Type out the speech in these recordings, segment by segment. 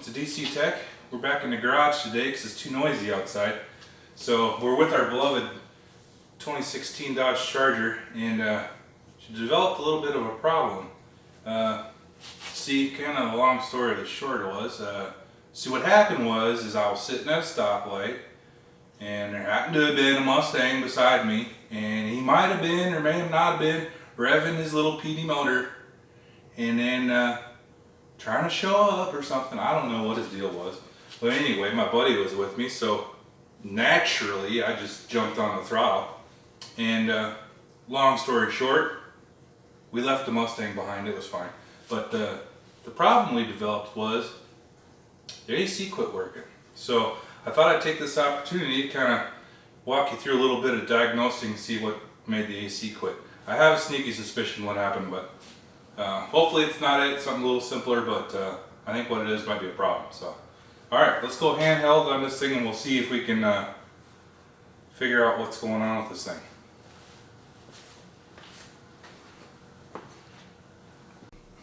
it's a DC Tech. We're back in the garage today because it's too noisy outside. So we're with our beloved 2016 Dodge Charger, and she developed a little bit of a problem. See, kind of the long story of the short was, see what happened was I was sitting at a stoplight, and there happened to have been a Mustang beside me, and he might have been or may have not been revving his little PD motor, and then trying to show up or something. I don't know what his deal was. But anyway, my buddy was with me, so naturally I just jumped on the throttle. And long story short, we left the Mustang behind. It was fine. But the problem we developed was the AC quit working. So I thought I'd take this opportunity to kind of walk you through a little bit of diagnosing and see what made the AC quit. I have a sneaky suspicion what happened, but hopefully it's not it, something a little simpler, but I think what it is might be a problem. So, alright, let's go handheld on this thing and we'll see if we can figure out what's going on with this thing.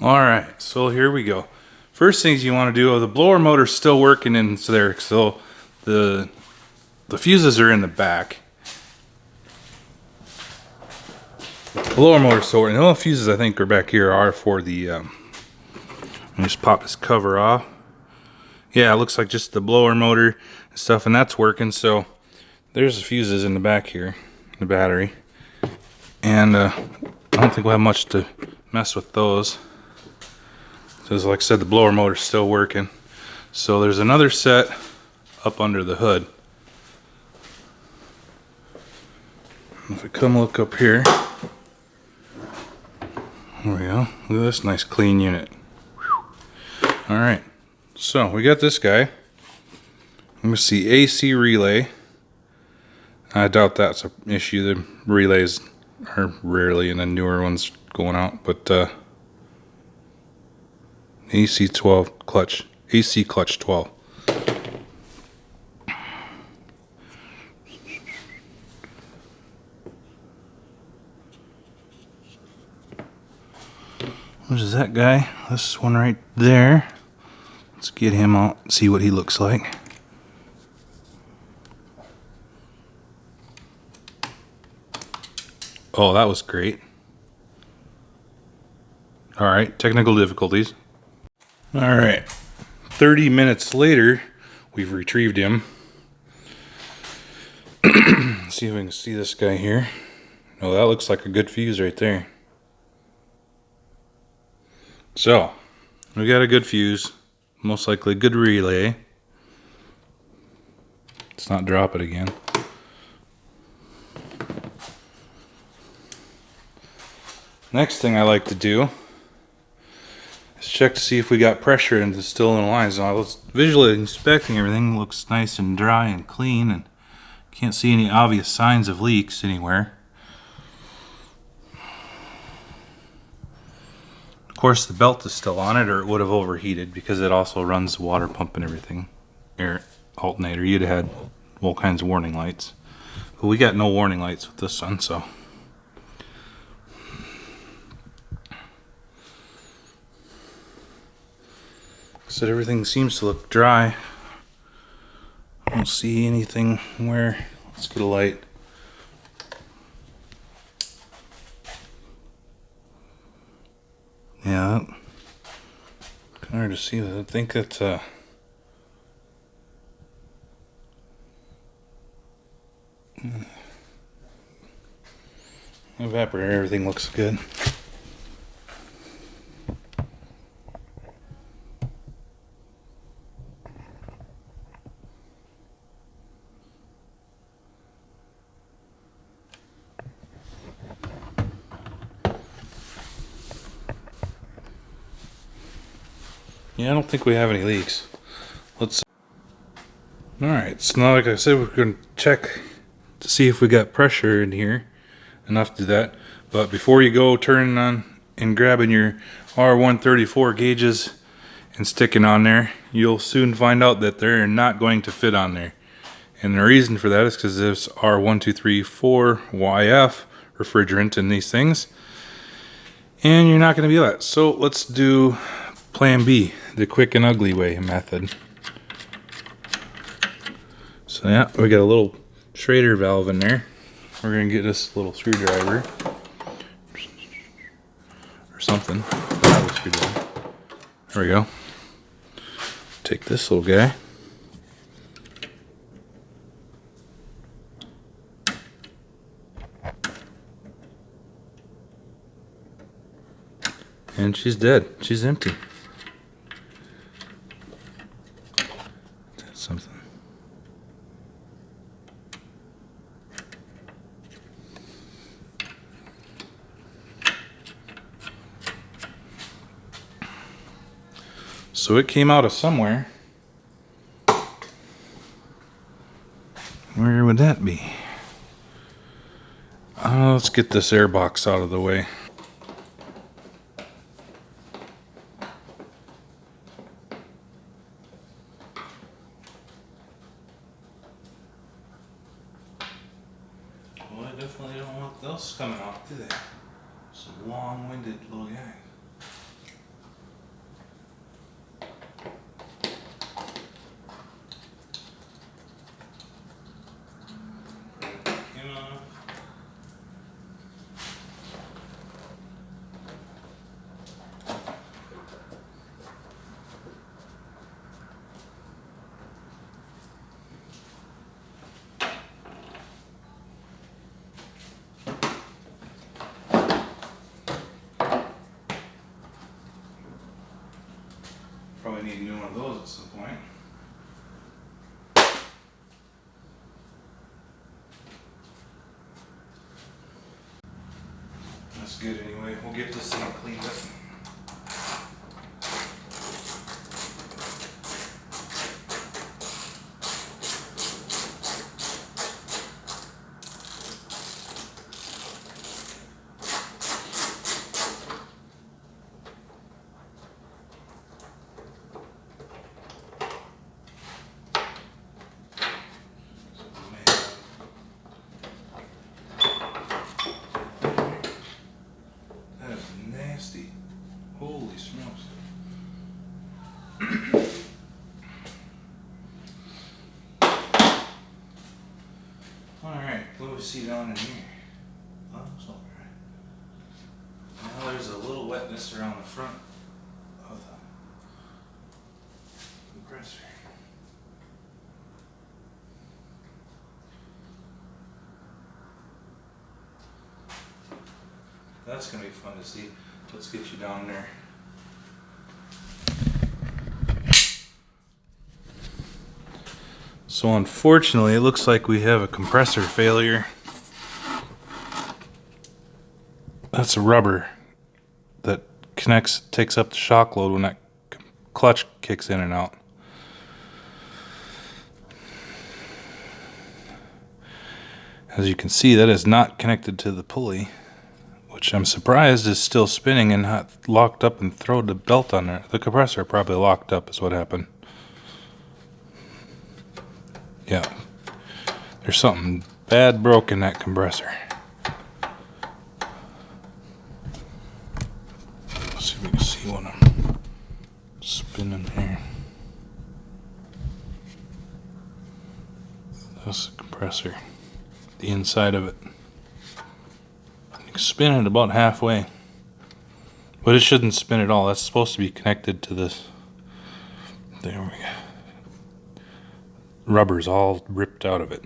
Alright, so here we go. First things you want to do, the blower motor's still working in there, so the fuses are in the back. Blower motor still working. The only fuses I think are back here are for the let me just pop this cover off. Yeah, it looks like just the blower motor and stuff, and that's working. So there's the fuses in the back here, the battery, and I don't think we'll have much to mess with those, because like I said, the blower motor's still working. So there's another set up under the hood. If we come look up here, there we go. Look at this nice clean unit. Alright, so we got this guy. Let me see, AC relay. I doubt that's an issue. The relays are rarely in the newer ones going out, but AC 12 clutch, AC clutch 12. What is that guy? This one right there. Let's get him out and see what he looks like. Oh, that was great. Alright, technical difficulties. Alright, 30 minutes later, we've retrieved him. See if we can see this guy here. Oh, that looks like a good fuse right there. So, we got a good fuse, most likely a good relay. Let's not drop it again. Next thing I like to do is check to see if we got pressure and it's still in the lines. Now, let's visually inspecting everything. Looks nice and dry and clean, and can't see any obvious signs of leaks anywhere. Of course, the belt is still on it, or it would have overheated, because it also runs the water pump and everything. Air alternator, you'd have had all kinds of warning lights. But we got no warning lights with this one, so. So everything seems to look dry. I don't see anything where. Let's get a light. Yeah, kind of hard to see that. I think that's evaporator. Everything looks good. Yeah, I don't think we have any leaks. Let's. Alright, so now, like I said, we're going to check to see if we got pressure in here. Enough to do that. But before you go turning on and grabbing your R134 gauges and sticking on there, you'll soon find out that they're not going to fit on there. And the reason for that is because there's R1234YF refrigerant in these things, and you're not going to be that. So let's do plan B. the quick and ugly way method. So yeah, we got a little Schrader valve in there. We're gonna get this little screwdriver or something. Screwdriver. There we go. Take this little guy. And she's dead. She's empty. That's something. So it came out of somewhere. Where would that be? Let's get this air box out of the way. Well, I definitely don't want those coming off, do they? Some long-winded little guy. Probably need a new one of those at some point. That's good anyway. We'll get this thing cleaned up. Holy smokes. Alright, what do we see down in here? Oh, it's all right. Now there's a little wetness around the front of the compressor. That's going to be fun to see. Let's get you down there. So unfortunately, it looks like we have a compressor failure. That's a rubber that connects, takes up the shock load when that clutch kicks in and out. As you can see, that is not connected to the pulley, which I'm surprised is still spinning and not locked up and throw the belt on there. The compressor probably locked up is what happened. Yeah, there's something bad broke in that compressor. Let's see if we can see what I'm spinning here. That's the compressor, the inside of it. You can spin it about halfway, but it shouldn't spin at all. That's supposed to be connected to this. There we go. Rubber's all ripped out of it.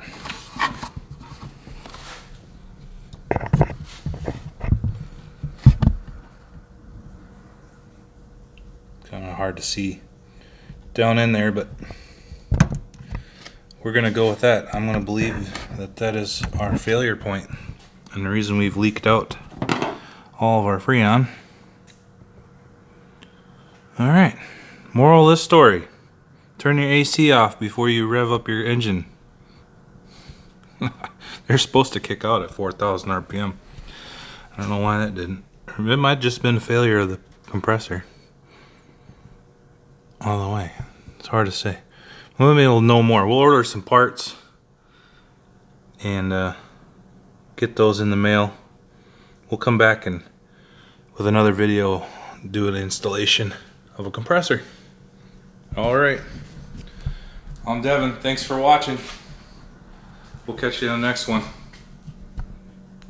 Kind of hard to see down in there, but we're gonna go with that. I'm gonna believe that that is our failure point and the reason we've leaked out all of our Freon. All right, moral of this story: turn your AC off before you rev up your engine. They're supposed to kick out at 4,000 RPM. I don't know why that didn't. It might just been a failure of the compressor all the way. It's hard to say. Well, maybe we'll know more. We'll order some parts and get those in the mail. We'll come back and with another video do an installation of a compressor. All right. I'm Devin. Thanks for watching. We'll catch you in the next one.